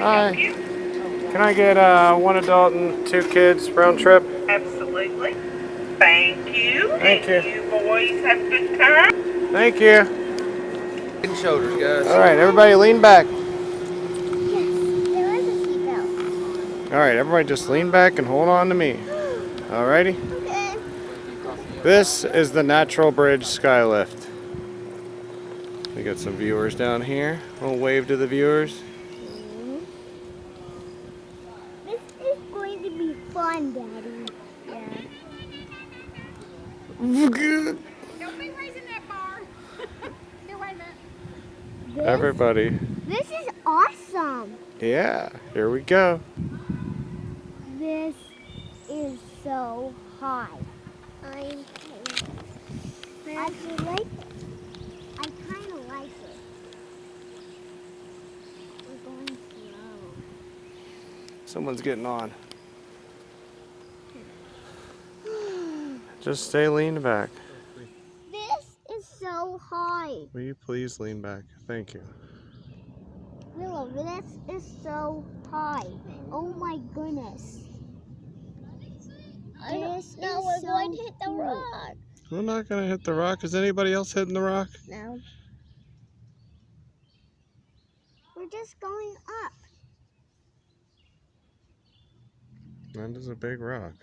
Hi. help you? Can I get one adult and 2 kids round trip? Absolutely. Thank you. Thank And you. you boys have a good time. Thank you. Head and shoulders, guys. All right, everybody lean back. Yes, there is a seatbelt. All right, everybody just lean back and hold on to me. Alrighty? Okay. This is the Natural Bridge Skylift. We got some viewers down here. We'll wave to the viewers. This is going to be fun, Daddy. Yeah. Don't be raising that bar. Here, wait a minute. Everybody. This is awesome. Yeah, here we go. This is so high. I actually like it. I kind of like it. We're going slow. Someone's getting on. Just stay leaned back. This is so high. Will you please lean back? Thank you. Willow, this is so high. Oh my goodness. No, we're going to hit the rock. We're not going to hit the rock. Is anybody else hitting the rock? No. We're just going up. That is a big rock.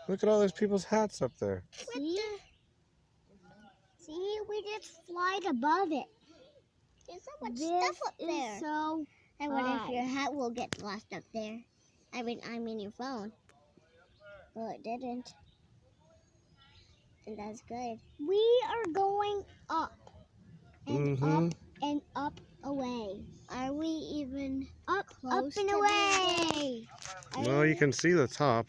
Look at all those people's hats up there. See? See, we just flied above it. There's so much This stuff up is there. so I wonder if high. your hat will get lost up there. I mean your phone. Well, it didn't. And that's good. We are going up and Mhm. up and up away. Are we even Up, close up and to the away. Well, you can see the top.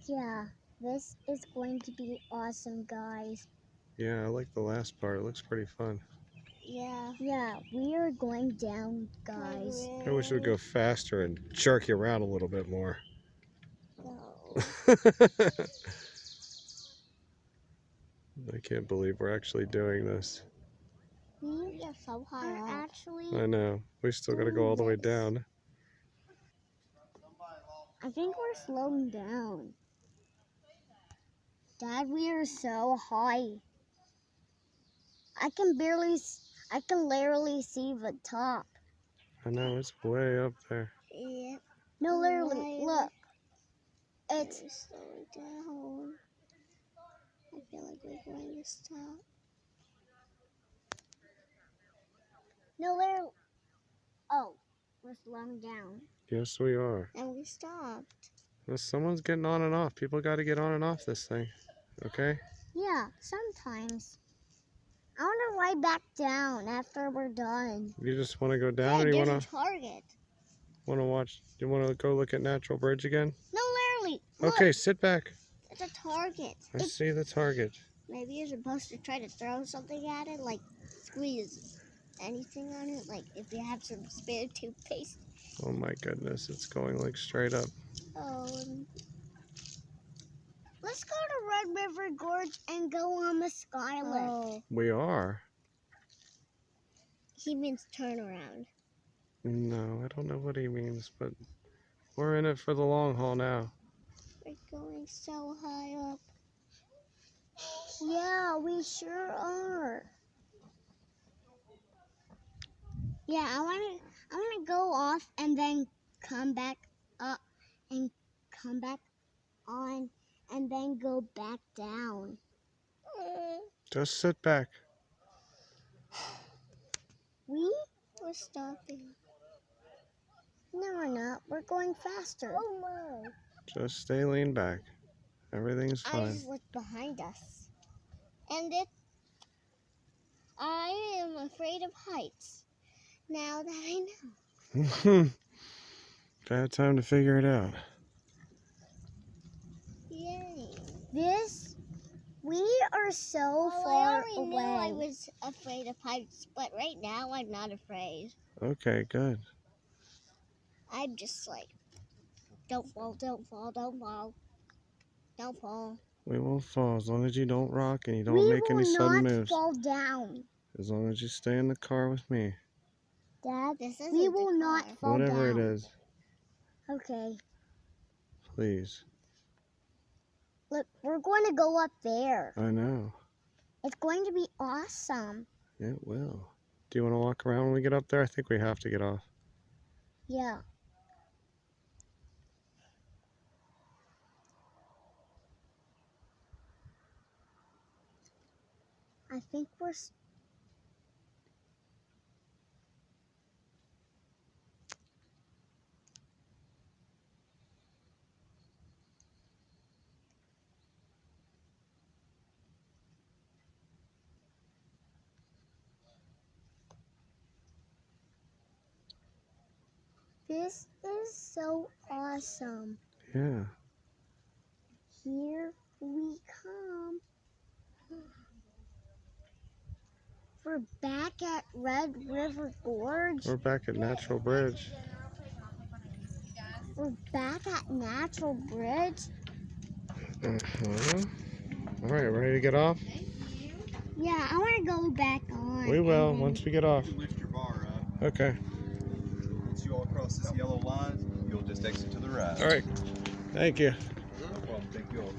Yeah, this is going to be awesome, guys. Yeah, I like the last part. It looks pretty fun. Yeah. Yeah, we are going down, guys. I wish it would go faster and jerk you around a little bit more. No. I can't believe we're actually doing this. We are so high We're up. actually, I know. We still got to go all the way down. I think we're slowing down. Dad, we are so high. I can literally see the top. I know, it's way up there. Yeah. No, literally, look. It's We're slowing down. I feel like we're going to stop. no, literally. Oh, we're slowing down. Yes, we are. And we stopped. Well, someone's getting on and off. People got to get on and off this thing. Okay? Yeah, sometimes. I want to ride back down after we're done. You just want to go down, Hey, or you there's want a target. to watch? You want to go look at Natural Bridge again? No, literally. Look, Okay, sit back. It's a target. I see the target. Maybe you're supposed to try to throw something at it, like squeeze anything on it, like if you have some spare toothpaste. Oh my goodness, it's going like straight up. Oh, let's go to Red River Gorge and go on the skylift. oh, We are. he means turn around. No, I don't know what he means, but we're in it for the long haul now. We're going so high up. Yeah, we sure are. Yeah, I wanna go off and then come back up and come back on and then go back down. Just sit back. We're stopping. No, we're not. We're going faster. Oh my! Just stay lean back. Everything's I fine. just looked behind us, and I am afraid of heights. Now that I know. Bad time to figure it out. Yay! We are so Well, far I already away. knew I was afraid of heights, but right now I'm not afraid. Okay, good. I'm just like, don't fall, don't fall, don't fall, don't fall. We won't fall as long as you don't rock and you don't We make any will sudden not moves. fall down. As long as you stay in the car with me. Dad, This isn't we the will not car. fall Whatever down. it is, Okay. please. Look, we're going to go up there. I know. It's going to be awesome. It will. Do you want to walk around when we get up there? I think we have to get off. Yeah. I think we're... This is so awesome. Yeah. Here we come. We're back at Red River Gorge. We're back at Natural Bridge. We're back at Natural Bridge. All right, ready to get off? Yeah, I want to go back on. We will once we get off. Lift your bar up. Okay. Once you all cross this yellow line, you'll just exit to the right. All right. Thank you. No problem. Thank you all.